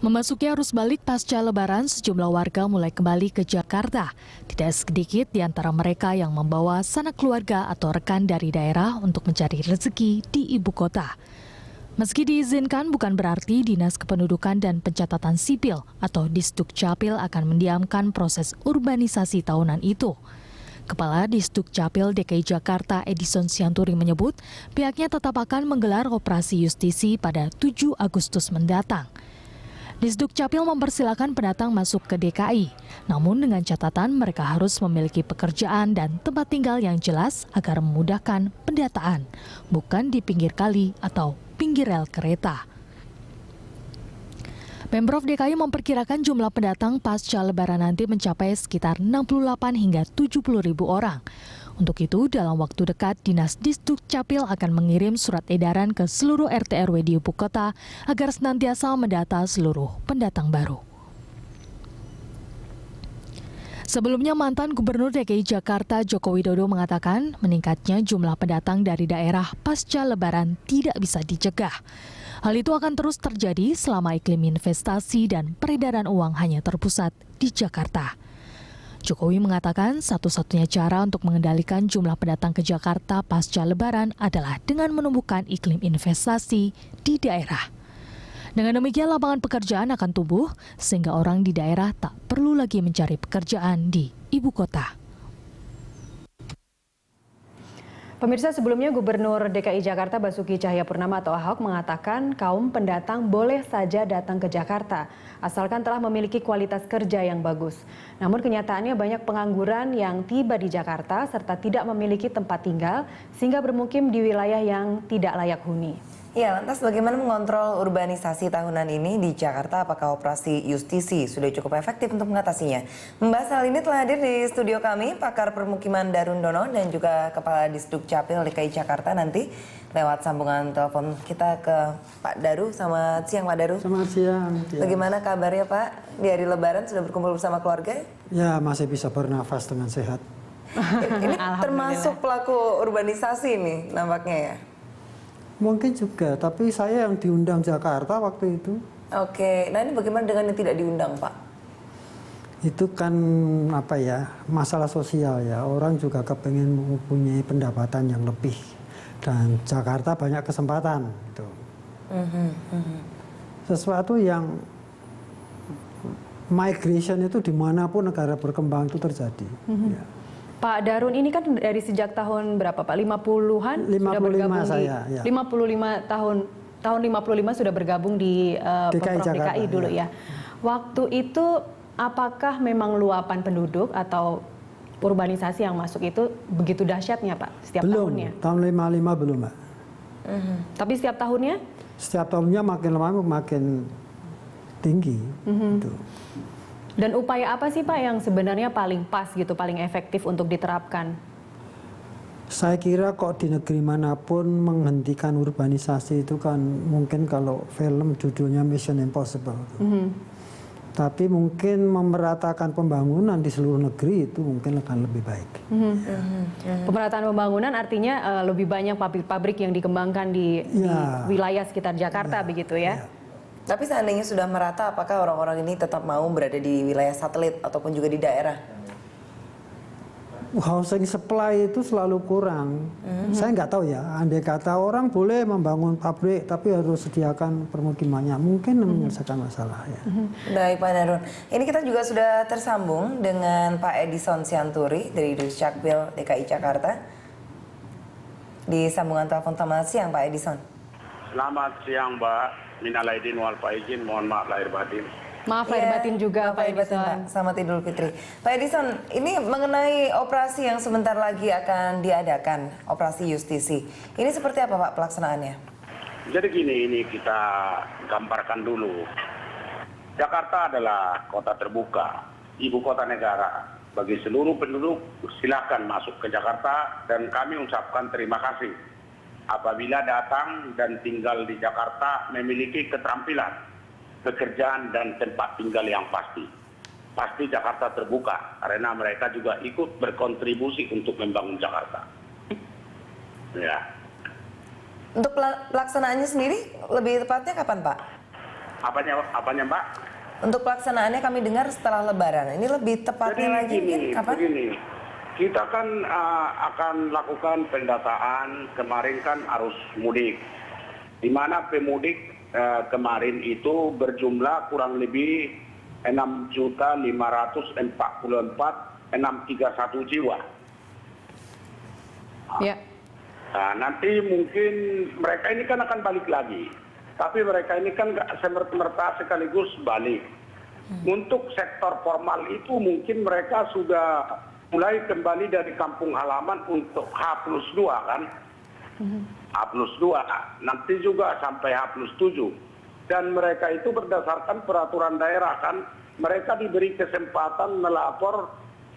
Memasuki arus balik pasca Lebaran, sejumlah warga mulai kembali ke Jakarta. Tidak sedikit di antara mereka yang membawa sanak keluarga atau rekan dari daerah untuk mencari rezeki di ibu kota. Meski diizinkan, bukan berarti Dinas Kependudukan dan Pencatatan Sipil atau Disdukcapil akan mendiamkan proses urbanisasi tahunan itu. Kepala Disdukcapil DKI Jakarta Edison Sianturi menyebut pihaknya tetap akan menggelar operasi justisi pada 7 Agustus mendatang. Disdukcapil mempersilakan pendatang masuk ke DKI, namun dengan catatan mereka harus memiliki pekerjaan dan tempat tinggal yang jelas agar memudahkan pendataan, bukan di pinggir kali atau pinggir rel kereta. Pemprov DKI memperkirakan jumlah pendatang pasca Lebaran nanti mencapai sekitar 68 hingga 70 ribu orang. Untuk itu, dalam waktu dekat, Dinas Disdukcapil akan mengirim surat edaran ke seluruh RT RW di ibu kota agar senantiasa mendata seluruh pendatang baru. Sebelumnya, mantan Gubernur DKI Jakarta Joko Widodo mengatakan meningkatnya jumlah pendatang dari daerah pasca Lebaran tidak bisa dicegah. Hal itu akan terus terjadi selama iklim investasi dan peredaran uang hanya terpusat di Jakarta. Jokowi mengatakan satu-satunya cara untuk mengendalikan jumlah pendatang ke Jakarta pasca Lebaran adalah dengan menumbuhkan iklim investasi di daerah. Dengan demikian lapangan pekerjaan akan tumbuh sehingga orang di daerah tak perlu lagi mencari pekerjaan di ibu kota. Pemirsa, sebelumnya Gubernur DKI Jakarta Basuki Cahayapurnama atau Ahok mengatakan kaum pendatang boleh saja datang ke Jakarta asalkan telah memiliki kualitas kerja yang bagus. Namun kenyataannya banyak pengangguran yang tiba di Jakarta serta tidak memiliki tempat tinggal sehingga bermukim di wilayah yang tidak layak huni. Ya, lantas bagaimana mengontrol urbanisasi tahunan ini di Jakarta? Apakah operasi justisi sudah cukup efektif untuk mengatasinya? Membahas hal ini telah hadir di studio kami pakar permukiman Darun Dono dan juga Kepala Disdukcapil DKI Jakarta. Nanti lewat sambungan telepon kita ke Pak Daru. Selamat siang Pak Daru. Selamat siang. Bagaimana kabarnya Pak? Di hari Lebaran sudah berkumpul bersama keluarga? Ya, masih bisa bernafas dengan sehat. Ini termasuk pelaku urbanisasi nih nampaknya ya? Mungkin juga, tapi saya yang diundang Jakarta waktu itu. Oke, nah ini bagaimana dengan yang tidak diundang Pak? Itu kan apa ya, masalah sosial ya. Orang juga kepengen mempunyai pendapatan yang lebih. Dan Jakarta banyak kesempatan. Gitu. Sesuatu yang migration itu dimanapun negara berkembang itu terjadi. Ya. Pak Darun ini kan dari sejak tahun berapa Pak? 50-an 55 sudah bergabung saya, di ya. 55 tahun 55 sudah bergabung di Pemprov Jakarta, DKI dulu ya. Waktu itu apakah memang luapan penduduk atau urbanisasi yang masuk itu begitu dahsyatnya Pak setiap tahunnya? Tahun 55 belum Mbak. Tapi setiap tahunnya? Setiap tahunnya makin lama makin tinggi. Gitu. Dan upaya apa sih Pak yang sebenarnya paling pas gitu, paling efektif untuk diterapkan? Saya kira kok di negeri manapun menghentikan urbanisasi itu kan mungkin kalau film judulnya Mission Impossible. Tapi mungkin memeratakan pembangunan di seluruh negeri itu mungkin akan lebih baik. Pemerataan pembangunan artinya lebih banyak pabrik-pabrik yang dikembangkan di wilayah sekitar Jakarta begitu ya? Tapi seandainya sudah merata, apakah orang-orang ini tetap mau berada di wilayah satelit ataupun juga di daerah? Housing supply itu selalu kurang. Saya nggak tahu ya, andai kata orang boleh membangun pabrik tapi harus sediakan permukimannya, mungkin menyelesaikan masalah ya. Baik Pak Darun, ini kita juga sudah tersambung dengan Pak Edison Sianturi dari Disdukcapil DKI Jakarta. Di sambungan telepon. Selamat siang Pak Edison. Selamat siang Mbak. Minal aidin wal faizin, mohon maaf lahir batin. Maaf lahir batin juga Pak Edison. Selamat Idul Fitri. Pak Edison, ini mengenai operasi yang sebentar lagi akan diadakan, operasi justisi. Ini seperti apa Pak pelaksanaannya? Jadi gini, ini kita gambarkan dulu. Jakarta adalah kota terbuka, ibu kota negara. Bagi seluruh penduduk, silakan masuk ke Jakarta dan kami ucapkan terima kasih. Apabila datang dan tinggal di Jakarta memiliki keterampilan, pekerjaan dan tempat tinggal yang pasti. Pasti Jakarta terbuka karena mereka juga ikut berkontribusi untuk membangun Jakarta. Ya. Untuk pelaksanaannya sendiri lebih tepatnya kapan Pak? Apanya Mbak? Untuk pelaksanaannya kami dengar setelah Lebaran. Ini lebih tepatnya lagi mungkin kapan? Begini, kita kan akan lakukan pendataan kemarin kan arus mudik, di mana pemudik kemarin itu berjumlah kurang lebih 6.544.631 jiwa. Ya. Nah, nanti mungkin mereka ini kan akan balik lagi, tapi mereka ini kan nggak semerta-merta sekaligus balik. Untuk sektor formal itu mungkin mereka sudah mulai kembali dari kampung halaman untuk H+2 kan, H+2, nanti juga sampai H+7. Dan mereka itu berdasarkan peraturan daerah kan, mereka diberi kesempatan melapor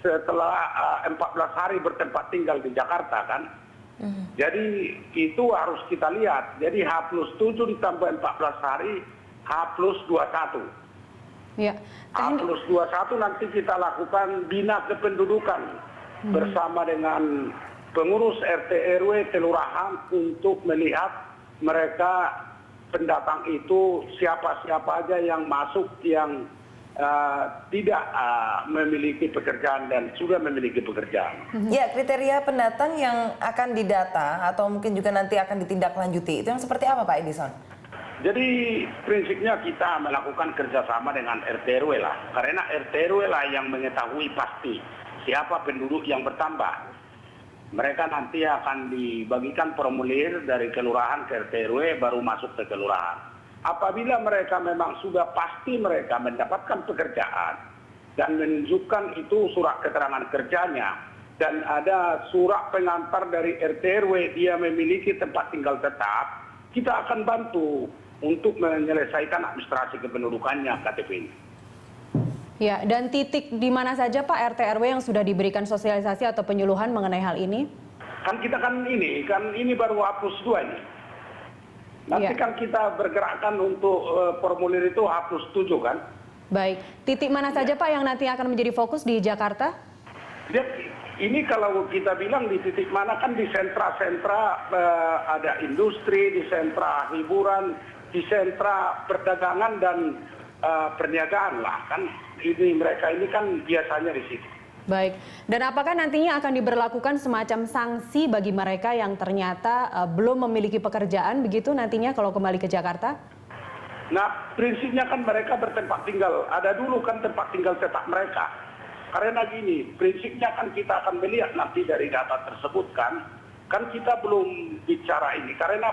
setelah 14 hari bertempat tinggal di Jakarta kan. Jadi itu harus kita lihat. Jadi H+7 ditambah 14 hari, H+21. Ya. H+21 nanti kita lakukan bina kependudukan bersama dengan pengurus RT RW kelurahan untuk melihat mereka pendatang itu siapa-siapa aja yang masuk yang tidak memiliki pekerjaan dan sudah memiliki pekerjaan. Ya, kriteria pendatang yang akan didata atau mungkin juga nanti akan ditindaklanjuti itu yang seperti apa Pak Edison? Jadi prinsipnya kita melakukan kerjasama dengan RT RW lah, karena RT RW lah yang mengetahui pasti siapa penduduk yang bertambah. Mereka nanti akan dibagikan formulir dari kelurahan ke RT RW baru masuk ke kelurahan. Apabila mereka memang sudah pasti mereka mendapatkan pekerjaan dan menunjukkan itu surat keterangan kerjanya dan ada surat pengantar dari RT RW dia memiliki tempat tinggal tetap, kita akan bantu untuk menyelesaikan administrasi kependudukannya KTP ini. Ya, dan titik di mana saja Pak RT RW yang sudah diberikan sosialisasi atau penyuluhan mengenai hal ini? Kan kita ini baru H+2 ini. Nanti kan kita bergerakkan untuk formulir itu H+7 kan. Baik, titik mana saja Pak yang nanti akan menjadi fokus di Jakarta? Ini kalau kita bilang di titik mana kan di sentra-sentra ada industri, di sentra hiburan, di sentra perdagangan dan perniagaan lah kan. Ini mereka ini kan biasanya di situ. Baik, dan apakah nantinya akan diberlakukan semacam sanksi bagi mereka yang ternyata belum memiliki pekerjaan begitu nantinya kalau kembali ke Jakarta? Nah, prinsipnya kan mereka bertempat tinggal. Ada dulu kan tempat tinggal tetap mereka. Karena gini, prinsipnya kan kita akan melihat nanti dari data tersebut kan kita belum bicara ini. Karena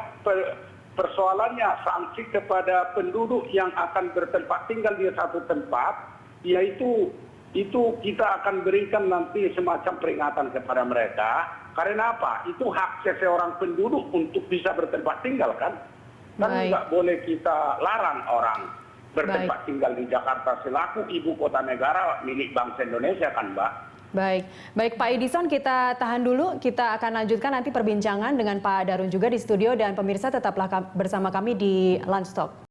persoalannya sanksi kepada penduduk yang akan bertempat tinggal di satu tempat, yaitu itu kita akan berikan nanti semacam peringatan kepada mereka. Karena apa? Itu hak seseorang penduduk untuk bisa bertempat tinggal kan. Kan nggak boleh kita larang orang bertempat tinggal di Jakarta selaku ibu kota negara milik bangsa Indonesia kan Mbak. Baik Pak Edison, kita tahan dulu. Kita akan lanjutkan nanti perbincangan dengan Pak Darun juga di studio dan pemirsa tetaplah bersama kami di Lunch Talk.